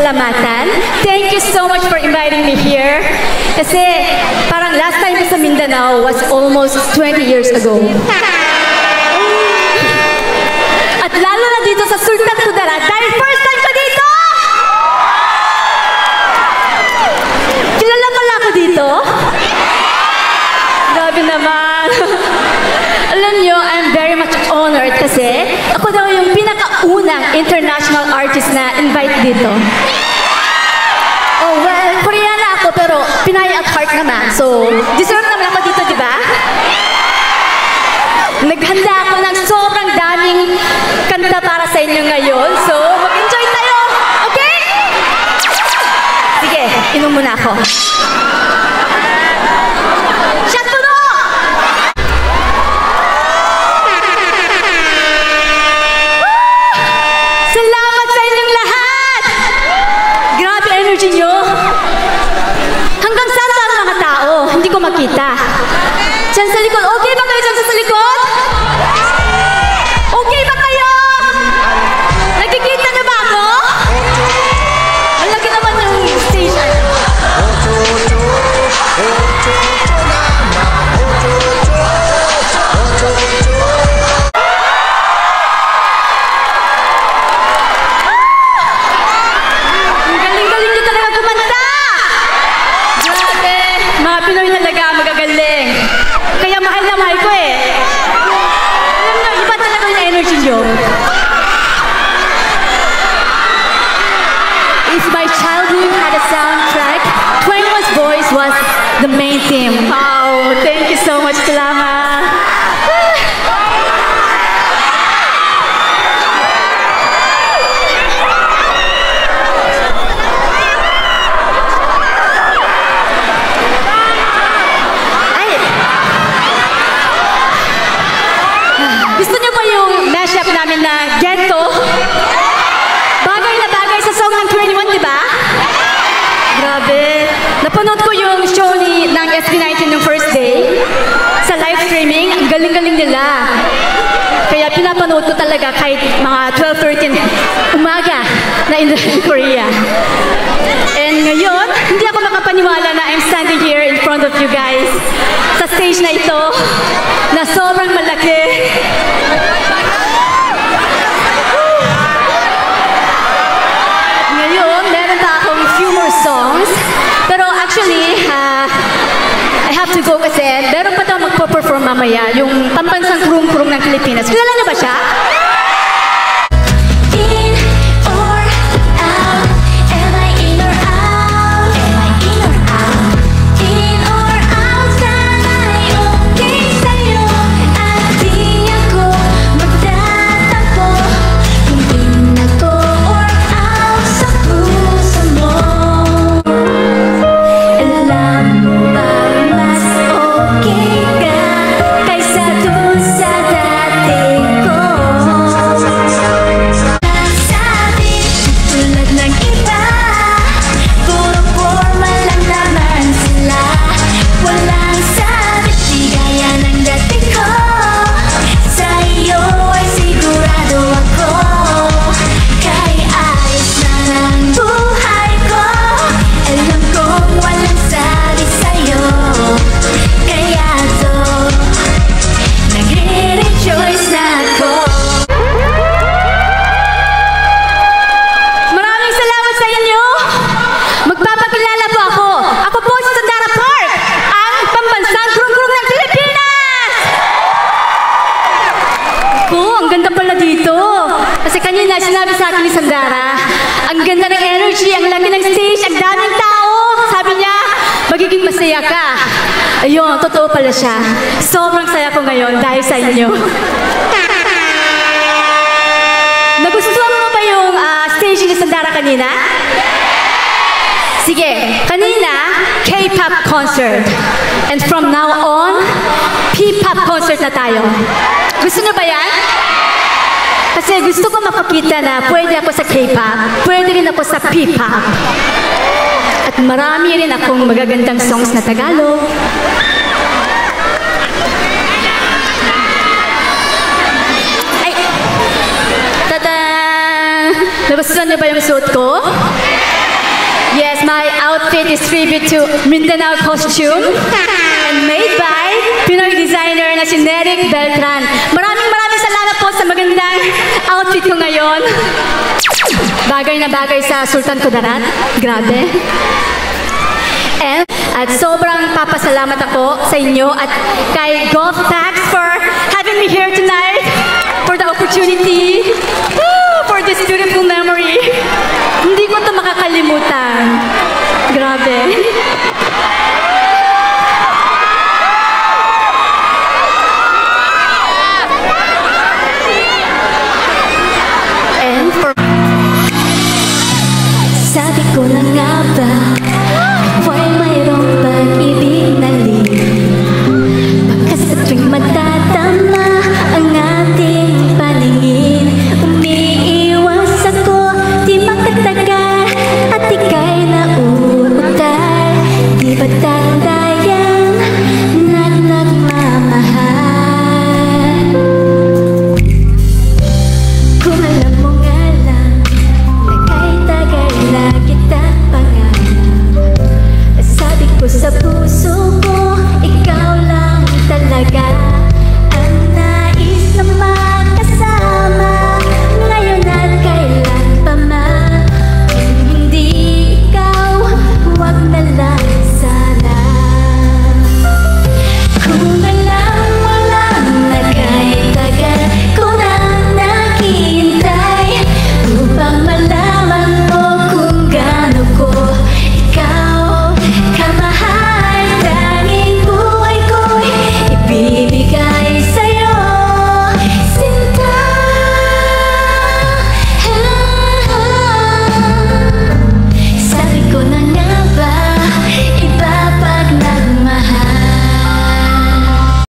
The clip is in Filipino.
pasasalamatan. Thank you so much for inviting me here. Kasi parang last time ko sa Mindanao was almost 20 years ago. At lalo na dito sa Sultan Kudarat dahil first time ko dito! Kilala pala ako dito? Grabe naman. Alam nyo, I'm very much honored kasi ako daw yung pinakaunang international artist na invite dito. Oh, well, Koreana ako pero Pinay at heart naman. So, deserve naman ako dito, di ba? Naghanda ako ng sobrang daming kanta para sa inyo ngayon. So, mag-enjoy tayo! Okay? Sige, inom muna ako. Makita. Diyan sa likod. Okay ba kayo dyan sa likod? Okay ba kayo? Nakikita na ba ako? Malaki naman yung station. Ang galing-galing nyo talaga kumanta! Grabe! Mga Pinoy talaga magagaling. Kaya mahal na mahal ko eh. Alam nyo, iba talaga yung energy nyo. If my childhood had a soundtrack, 21's voice was the main theme. Wow, thank you so much, salamat. Gusto niyo ba yung mashup namin na Ghetto? Bagay na bagay sa song ng 21, di ba? Grabe. Napanood ko yung show ng SB19 yung first day sa live streaming. Ang galing-galing nila. Kaya pinapanood ko talaga kahit mga 12, 13 umaga na in Korea. And ngayon, hindi ako makapaniwala na I'm standing here in front of you guys sa stage na ito na sobrang malaki. Ngayon, meron pa akong few more songs. Pero actually, I have to go kasi meron pa daw magpo-perform mamaya yung pambansang krung-krung ng Pilipinas. Kilala niyo ba siya? Sinabi sa akin ni Sandara, ang ganda ng energy, ang laki ng stage, ang daming tao. Sabi niya, magiging masaya ka. Ayun, totoo pala siya. Sobrang saya ko ngayon dahil sa inyo. Nagustuhan mo ba yung stage ni Sandara kanina? Sige, kanina, K-pop concert. And from now on, P-pop concert na tayo. Gusto niyo ba yan? Kasi gusto ko mapakita na pwede ako sa K-pop, pwede rin ako sa P-pop. At marami rin akong magagandang songs na Tagalog. Ay! Tada! Nagustuhan niyo ba yung suot ko? outfit is tribute to Mindanao costume and made by Pinoy designer na si Neric Beltran. Maraming salamat po sa magandang outfit ko ngayon. Bagay na bagay sa Sultan Kudarat. Grabe. At sobrang papasalamat ako sa inyo at kay Golf Tax for having me here tonight, for the opportunity, for this beautiful memory. Hindi ko ito makakalimutan. Grabe. And for... Sabi ko lang nga ba, why mayroong pag-ibig na baka sa tuwing matatama ang ating paningin, umiiwas ako, di makatagal at ika'y nauutal. Di ba tandayan na nagmamahal? Kung alam mo nga lang na kahit tagal na kitang pangarap, sabi ko sa puso ko, ikaw lang talaga.